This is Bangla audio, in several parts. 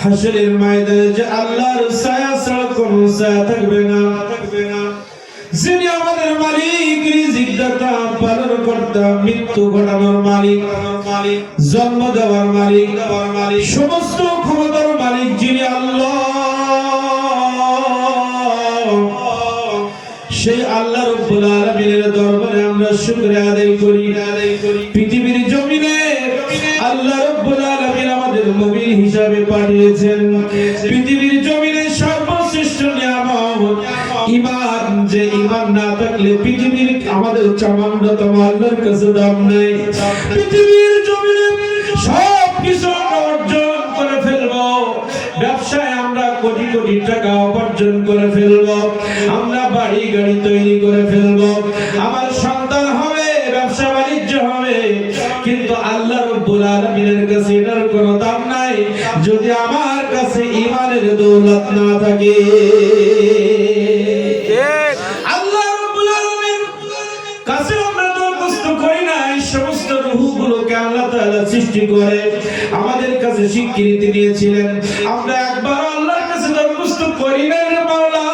হাসরের ময়দানে যে আল্লাহর ছায়া ছাড়া কোনো ছায়া থাকবে না। যিনি আমাদের মালিক, রিজিক দাতা, পালন কর্তা, মৃত্যু ঘটানোর মালিক, জন্ম দেওয়ার মালিক, সমস্ত ক্ষমতার মালিক যিনি আল্লাহ, সেই আল্লাহ রাব্বুল আলামিনের দরবারে আমরা শুকরিয়া আদায় করি। পৃথিবীর জমিনে আল্লাহ রাব্বুল আলামিন আমাদের নবী হিসাবে পাঠিয়েছেন। পৃথিবীর জমিনে সর্বশ্রেষ্ঠ নিয়ামত ঈমান, যে ঈমান না থাকলে পৃথিবীর আমাদের চামান্ডতম আল্লাহর কাছে দাম নেই। পৃথিবীর জমিনে সব কিছু আমরা অর্জন করে ফেলবো, ব্যবসায় আমরা কোটি কোটি টাকা উপার্জন করে ফেলবো, আমরা বাড়ি গাড়ি তৈরি করে ফেলবো, আমার সন্তান হবে, ব্যবসা বাণিজ্য হবে, কিন্তু আল্লাহ রাব্বুল আলামিনের কাছে এটার কোনো দাম নাই যদি আমার কাছে ঈমানের দৌলত না থাকে। আল্লাহ রাব্বুল আলামিন কাছে আমরা দরখাস্ত করি না, এই সমস্ত রূহগুলোকে আল্লাহ তাআলা সৃষ্টি করে আমাদের কাছে স্বীকৃতি দিয়েছিলেন। আমরা একবার আল্লাহর কাছে দরখাস্ত করি না, রে মাওলা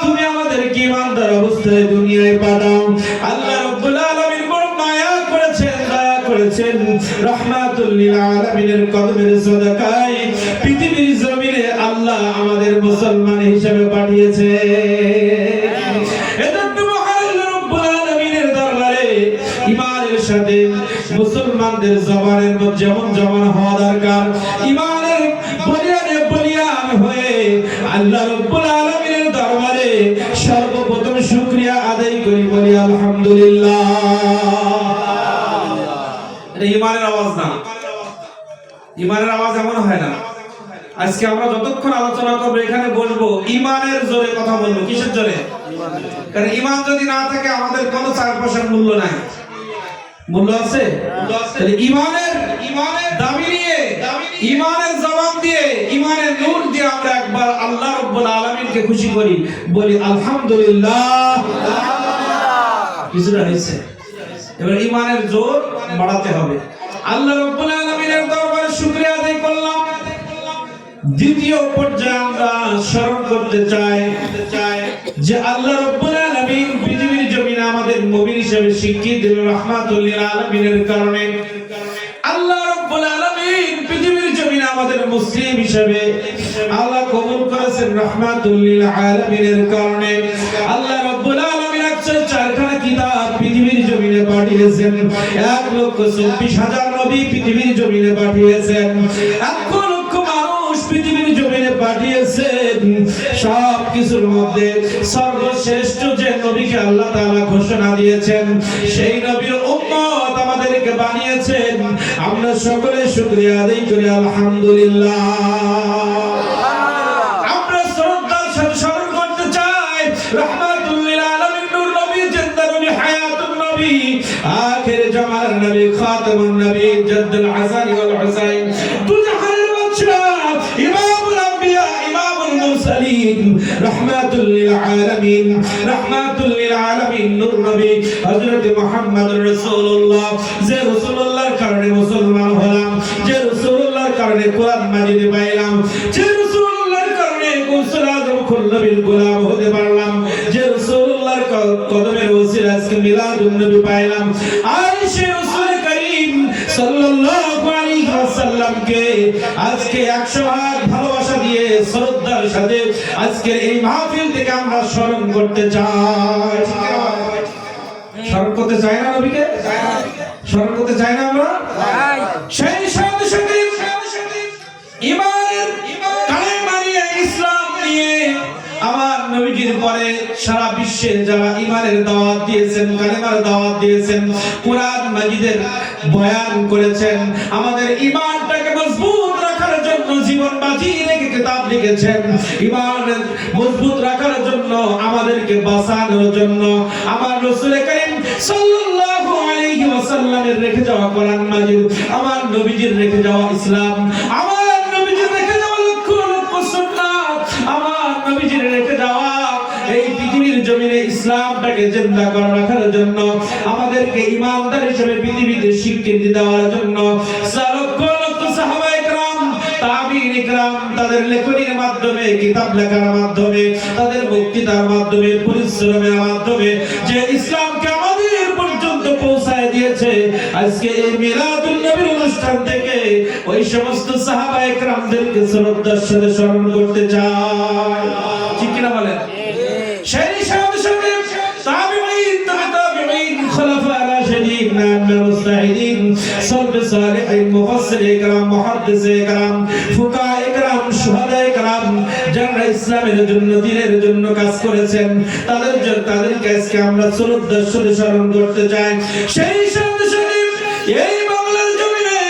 তুমি আমাদেরকে ঈমানদার অবস্থায় দুনিয়ায় পাঠাও। আল্লাহ রাব্বুল আলামিন বড় মায়া করেছেন, দয়া করেছেন, রাহমাতুল লিল আলামিনের কদমের সাদাকায় পৃথিবীর জমিনে আল্লাহ আমাদের মুসলমান হিসেবে পাঠিয়েছে। এজন্য মহান রব্বুল আলামিনের দরবারে ঈমানের সাথে মুসলমানদের জবানের মধ্যে যেমন জবান হওয়া দরকার, ঈমানের বলিয়ানে বলিয়ান হয়ে আল্লাহ রাব্বুল আলামিনের দরবারে সর্বপ্রথম শুকরিয়া আদায় করি, বলি আলহামদুলিল্লাহ। এটা ঈমানের আওয়াজ না, ঈমানের আওয়াজ এমন হয় না। আজকে আমরা যতক্ষণ আলোচনা করবো এখানে বলবো ঈমানের জোরে কথা বলবো। কিসের জোরে? কারণ ঈমান যদি না থাকে আমাদের কোনো চার পয়সার মূল্য নাই। মূল্য আছে? তাহলে ঈমানের দাবি নিয়ে, ঈমানের জবাব দিয়ে, ঈমানের নূর দিয়ে আমরা একবার আল্লাহ রাব্বুল আলামিনকে খুশি করি, বলি আলহামদুলিল্লাহ। কিছুটা হয়েছে, এবার ঈমানের জোর বাড়াতে হবে। আল্লাহ রাব্বুল আলামিনের দরবারে শুকরিয়া আদায় করলাম। দ্বিতীয় পর্যায়ে আমরা স্মরণ করতে চাই যে আল্লাহ রাব্বুল আলামিন পৃথিবীর জমিনে আমাদের নবী হিসেবে স্বীকৃতি দিলেন রাহমাতুল লিল আলামিনের কারণে। আল্লাহ রাব্বুল আলামিন পৃথিবীর জমিনে আমাদের মুসলিম হিসেবে আল্লাহ কবুল করেছেন রাহমাতুল লিল আলামিনের কারণে। আল্লাহ রাব্বুল আলামিন 104খানা কিতাব পৃথিবীর জমিনে পাঠিয়েছেন, 1,24,000 নবী পৃথিবীর জমিনে পাঠিয়েছেন, 1 লক্ষ মানুষ পৃথিবীর জমিনে পাঠিয়েছেন। সব কিছুর মধ্যে সর্বশ্রেষ্ঠ যে নবীকে আল্লাহ তাআলা ঘোষণা দিয়েছেন, সেই নবীর উম্মত আমাদেরকে বানিয়েছেন। আমরা সকলে শুকরিয়া আদায় করি আলহামদুলিল্লাহ। আমরা শ্রদ্ধার সাথে স্মরণ করতে চাই রাহমাতুল লিল আলামিন নূর নবী, জিন্দা নবী, হায়াতুন নবী, আখির জামাল নবী, খাতামুন নবী, জাদ্দুল হাসান ওয়াল হুসাইন, দুজাহানের বাদশাহ, ইমামুল আম্বিয়া, ইমামুল মুরসালিন, রাহমাতুল লিল আলামিন, রাহমাতুল লিল আলামিন নূর নবী হযরত মুহাম্মদুর রাসূলুল্লাহ। যে রাসূলুল্লাহর কারণে মুসলমান হলাম, যে রাসূলুল্লাহর কারণে কোরআন মাজিদ পাইলাম, যে রাসূলুল্লাহর কারণে গৌসুল আযম নবীর গোলাম হতে পারলাম, যে রাসূলুল্লাহর কদমের ওসিলা আজকে মিলাদুন নবী পাইলাম। আর সেই রাসূল করিম সাল্লাল্লাহু আলাইহি ওয়াসাল্লামকে আজকে 100 ভাগ ভালোবাসা দিয়ে শ্রদ্ধার সাথে আজকের এই মাহফিল থেকে আমরা স্মরণ করতে চাই। স্মরণ করতে চাই না নবীকে? স্মরণ করতে চাই না আমরা? সেই সাথে সাথে ঈমানের কালেমা নিয়ে, ইসলাম নিয়ে আমার নবীজির পরে সারা বিশ্বে যারা ঈমানের দাওয়াত দিয়েছেন, কালেমার দাওয়াত দিয়েছেন, কোরআন মাজিদের বয়ান করেছেন, আমাদের ঈমানটাকে মজবুত রাখার জন্য জীবন বাজি রেখে কিতাব লিখেছেন, ঈমান মজবুত রাখার জন্য, আমাদেরকে বাঁচানোর জন্য আমার রাসূল করিম সাল্লাল্লাহু আলাইহি ওয়াসাল্লামের রেখে যাওয়া কোরআন মাজিদ, আমার নবীজির রেখে যাওয়া ইসলাম, আমার নবীজির রেখে যাওয়া লক্ষ লক্ষ সুন্নাত, আমার নবীজির রেখে যাওয়া এই পৃথিবীর জমিনে ইসলামটাকে জিন্দা করে রাখার জন্য, আমাদেরকে ঈমানদার হিসেবে পৃথিবীতে স্বীকৃতি দেওয়ার জন্য লক্ষ লক্ষ সাহাবায়ে কেরাম, তাবিঈন کرام তাদের লেখনীর মাধ্যমে কিতাব লেখার মাধ্যমে তাদের বক্তৃতার মাধ্যমে পরিশ্রমের মাধ্যমে যে ইসলামকে আমাদের পর্যন্ত পৌঁছায় দিয়েছে আজকে এই মিলাদুন নবীর অনুষ্ঠান থেকে ওই সমস্ত সাহাবায়ে কেরামদেরকে শ্রদ্ধার সাথে স্মরণ করতে চাই ঠিক কি না বলেন সেই সাথে সাথে তাবিঈন তাবিঈন খোলাফা রাশিদিন নামের মুস্তাহিদিন সালফে সালেহিন মুফাসসিরে کرام মুহাদ্দিসে کرام ফুকাহায়ে کرام শুহাদায়ে کرام যারা ইসলামের জন্য দ্বীনের জন্য কাজ করেছেন তাদেরকে আজকে আমরা শ্রদ্ধার সাথে স্মরণ করতে চাই সেই সাথে সাথে এই বাংলার জমিনে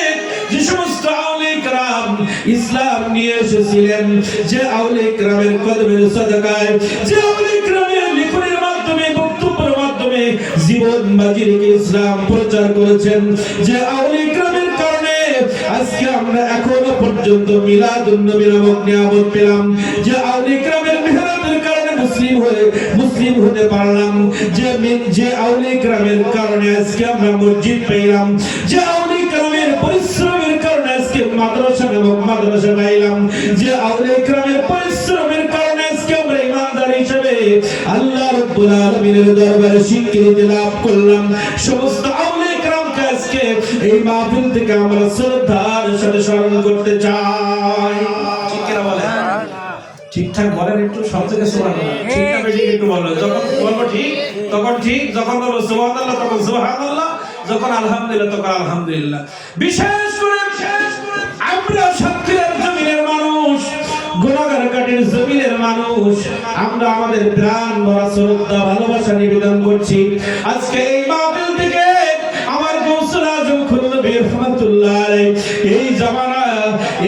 যে সমস্ত আউলিয়া کرام ইসলাম নিয়ে এসেছিলেন যে আউলিয়া کرامের কদমের সাদাকায় যে আউলিয়া کرامের লিখনের মাধ্যমে বক্তব্যের মাধ্যমে জীবন বাজি রেখে ইসলাম প্রচার করেছেন যে আউলিয়া کرامের কারণে আজকে আমরা এখনো পর্যন্ত মিলাদুন নবী নামক নিয়ামত পেলাম যে আউলিয়া کرامের মেহনতের কারণে মুসলিম হতে পারলাম যে আউলিয়া کرامের কারণে আজকে আমরা মসজিদ পেলাম যে আউলিয়া کرامের পরিশ্রমের কারণে আজকে মাদ্রাসা নামক মাদ্রাসা পাইলাম যে আউলিয়া کرامের পরিশ্রমের কারণে আজকে আমরা ইমানদার হিসেবে আল্লাহ রাব্বুল আলামিনের দরবারে স্বীকৃতি লাভ করলাম সমস্ত আউলিয়া کرامকে আজকে এই মাহফিল থেকে আমরা শ্রদ্ধার সাথে স্মরণ করতে চাই ঠিক কি না বলেন ঠিকঠাক বলেন একটু সব থেকে সুবহানাল্লাহ ঠিকঠাক বেশি একটু বলবেন যখন বলবো ঠিক তখন ঠিক যখন বলবো সুবহানাল্লাহ তখন সুবহানাল্লাহ যখন আলহামদুলিল্লাহ তখন আলহামদুলিল্লাহ বিশেষ করে আমরা সাতক্ষীরার জমিনের মানুষ গোলাঘাটের জমিনের মানুষ আমরা আমাদের প্রাণ ভরা শ্রদ্ধা ভালোবাসা নিবেদন করছি আজকে এই মাহফিল থেকে আমার গৌসুল আজম খুলনবী রাহমাতুল্লাহ আলাইহি এই জামানা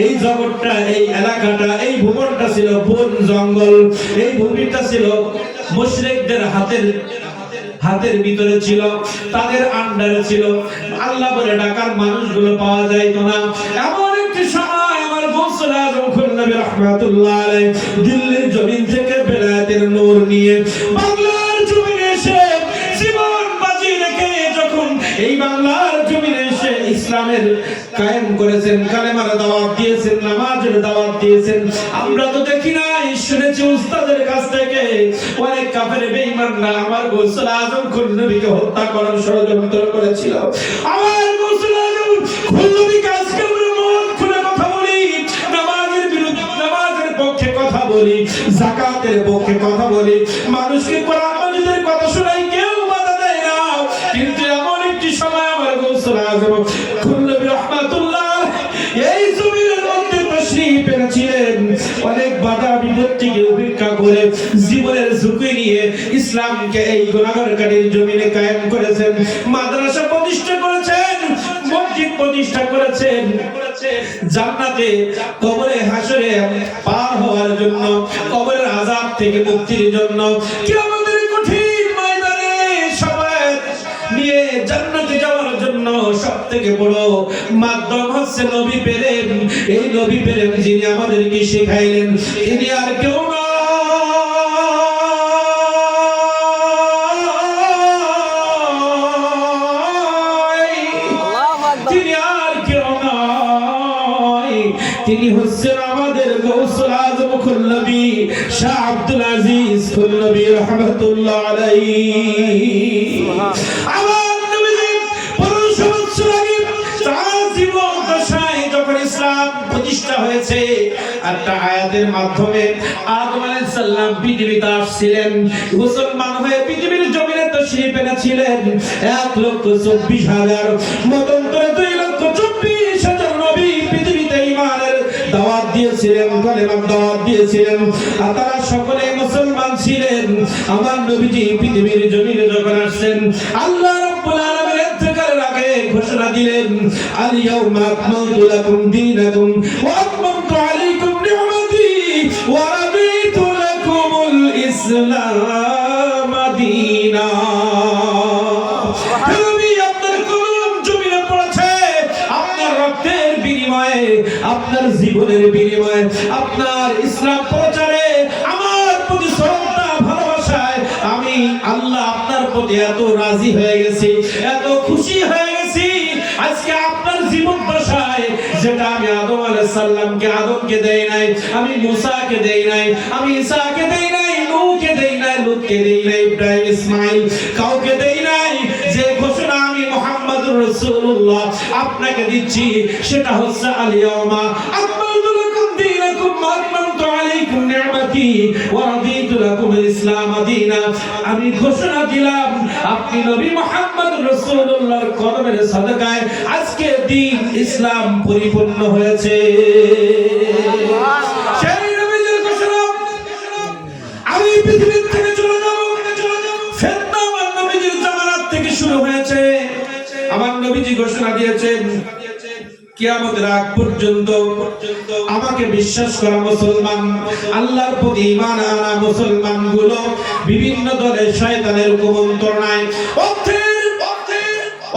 এই জগৎটা এই এলাকাটা এই ভূখণ্ডটা ছিল বন জঙ্গল এই ভূমিটা ছিল মুশরিকদের হাতের ভিতরে ছিল তাদের আন্ডারে ছিল আল্লাহ বলে ডাকার মানুষগুলো পাওয়া যাইতো না এমন একটি সময় আমার গৌসুল আজম খুলনবী রাহমাতুল্লাহ আলাইহি দিল্লির জমিন থেকে বেলায়েতের নূর নিয়ে বাংলার জমিনে এসে জীবন বাজি রেখে যখন এই বাংলার জমিনে এসে ইসলামের কায়েম করেছেন কালেমার দাওয়াত দিয়েছেন নামাজের দাওয়াত দিয়েছেন আমরা তো দেখি নাই শুনেছি উস্তাদের কাছ থেকে অনেক কাফের বেঈমানরা আমার গৌসুল আজম খুলনবীকে হত্যা করার ষড়যন্ত্র করেছিল আমার গৌসুল আজম খুলনবীকে আজকে আমরা মন খুলে কথা বলি নামাজের বিরুদ্ধে নামাজের পক্ষে কথা বলি যাকাতের পক্ষে কথা বলি মানুষকে কোরআন মাজিদের কথা শোনাই কেউ বাধা দেয় না কিন্তু এমন একটি সময় আমার গৌসুল আজম খুলনবী রাহমাতুল্লাহ এই জমিনের মধ্যে তাশরীফ এনেছিলেন অনেক বাধা বিপত্তিকে উপেক্ষা করে জীবনের ঝুঁকি নিয়ে ইসলামকে এই গোলাঘাটের জমিনে কায়েম করেছেন মাদ্রাসা প্রতিষ্ঠা করেছেন মসজিদ প্রতিষ্ঠা করেছেন জান্নাতে কবরে হাসরে পার হওয়ার জন্য কবরের আযাব থেকে মুক্তির জন্য কিয়ামতের কঠিন ময়দানে সবাই নিয়ে জান্নাতে যাওয়ার জন্য সবথেকে বড় মাধ্যম হচ্ছে নবী প্রেম এই নবী প্রেম যিনি আমাদেরকে শেখাইলেন তিনি আর কেউ না তিনি হচ্ছেন আমাদের গৌসুল আজম খুলনবী শাহ আব্দুল আজিজ খুলনবী রাহমাতুল্লাহ আলাইহি আমার নবীজি 1500 বছর আগে তার জীবন দশায় যখন ইসলাম প্রতিষ্ঠা হয়েছে একটা আয়াতের মাধ্যমে আদম আলাইহিস সালাম পৃথিবীতে আসছিলেন মুসলমান হয়ে পৃথিবীর জমিনে তাশরীফ এনেছিলেন 1,24,000 মতান্তরে 2,24,000 নবী পৃথিবীতে ঈমানের দাওয়াত দিয়েছিলেন কালেমার দাওয়াত দিয়েছিলেন আর তারা সকলে মুসলমান ছিলেন আমার নবীজি পৃথিবীর জমিনে যখন আসছেন আল্লাহ রাব্বুল আলামিন ইন্তেকালের আগে ঘোষণা দিলেন আল ইয়াউমা আকমালতু লাকুম দীনাকুম ওয়া আতমামতু আলাইকুম নি'মাতি ওয়া রাদিতু লাকুমুল ইসলাম দীনা আপনার জীবনের বিনিময়ে আপনার ইসলাম প্রচারে আমার প্রতি শ্রদ্ধা ভালোবাসায় আমি আল্লাহ আপনার প্রতি এত রাজি হয়ে গেছি এত খুশি হয়ে গেছি আজকে আপনার জীবন দশায় যে যেটা আমি আদম আলাইহিস সালামকে আদমকে দেই নাই, আমি মুসাকে দেই নাই, আমি ঈসাকে দেই নাই, নূহকে দেই নাই, লূতকে দেই নাই, ইব্রাহিম ইসমাঈল কাউকে দেই নাই। যে ঘোষণা আমি মুহাম্মদুর রাসূলুল্লাহ আপনাকে দিচ্ছি সেটা হচ্ছে আল-ইয়াউমা আকমালতু লাকুম দীনাকুম ওয়া আতমামতু আলাইকুম নি'মাতি ওয়া রাদিতু লাকুমুল ইসলাম দীনা। আমি ঘোষণা দিলাম আপনি নবী মুহাম্মদুর রাসূলুল্লাহর কদমের সাদাকায় আজকে দিন ইসলাম পরিপূর্ণ হয়েছে। সেই নবীর ঘোষণা আমি পৃথিবী থেকে চলে যাব, ফিতনা আমার নবীর জামানাত থেকে শুরু হয়েছে। আমার নবীজি ঘোষণা দিয়েছেন কিয়ামতের আগ পর্যন্ত আমাকে বিশ্বাস করা মুসলমান, আল্লাহর প্রতি ঈমান আনা মুসলমান গুলো বিভিন্ন দলের শয়তানের কুমন্ত্রণায়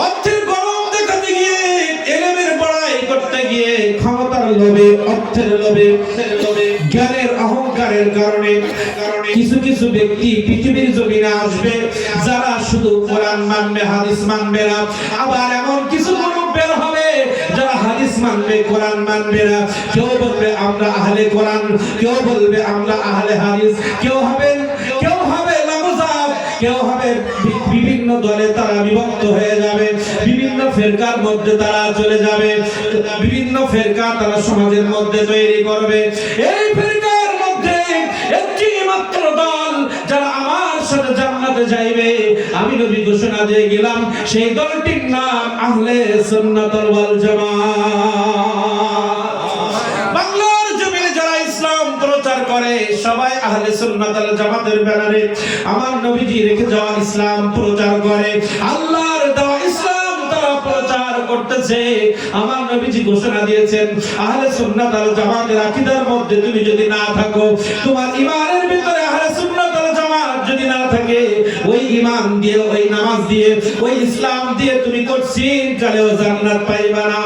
অর্থের গরম দেখাতে গিয়ে, ইলমের বড়াই করতে গিয়ে, ক্ষমতার লোভে, অর্থের লোভে, জ্ঞানের অহংকারের কারণে কিছু কিছু ব্যক্তি পৃথিবীর জমিনে আসবে যারা শুধু কোরআন মানবে, হাদিস মানবে না। আবার এমন কিছু গ্রুপ বের হবে যারা হাদিস মানবে, কোরআন মানবে না। কেউ বলবে আমরা আহলে কোরআন, কেউ বলবে আমরা আহলে হাদিস, কেউ হবে লামুজাব, কেউ হবে বিভিন্ন দলে তারা বিভক্ত হয়ে যাবে, বিভিন্ন ফিরকার মধ্যে তারা চলে যাবে, বিভিন্ন ফিরকা তারা সমাজের মধ্যে তৈরি করবে। এই ফিরকার মধ্যে একটি মাত্র দল যারা আমার সাথে জান্নাতে যাইবে, আমি নবী ঘোষণা দিয়ে গেলাম সেই দলটির নাম আহলে সুন্নাত ওয়াল জামাত। বাংলার জমিনে যারা ইসলাম প্রচার করে সবাই আহলে সুন্নাত ওয়াল জামাতের ব্যানারে আমার নবীজি রেখে যাওয়া ইসলাম প্রচার করে, আল্লাহর দেওয়া ইসলাম তারা প্রচার করতেছে। আমার নবীজি ঘোষণা দিয়েছেন আহলে সুন্নাত ওয়াল জামাতের আকীদার মধ্যে তুমি যদি না থাকো, তোমার ঈমানের ভিতরে আহলে সুন্নাত ওয়াল জামাত যদি না থাকে, ওই ঈমান দিয়ে, ওই নামাজ দিয়ে, ওই ইসলাম দিয়ে তুমি কোনদিন কালেও জান্নাত পাইবা না।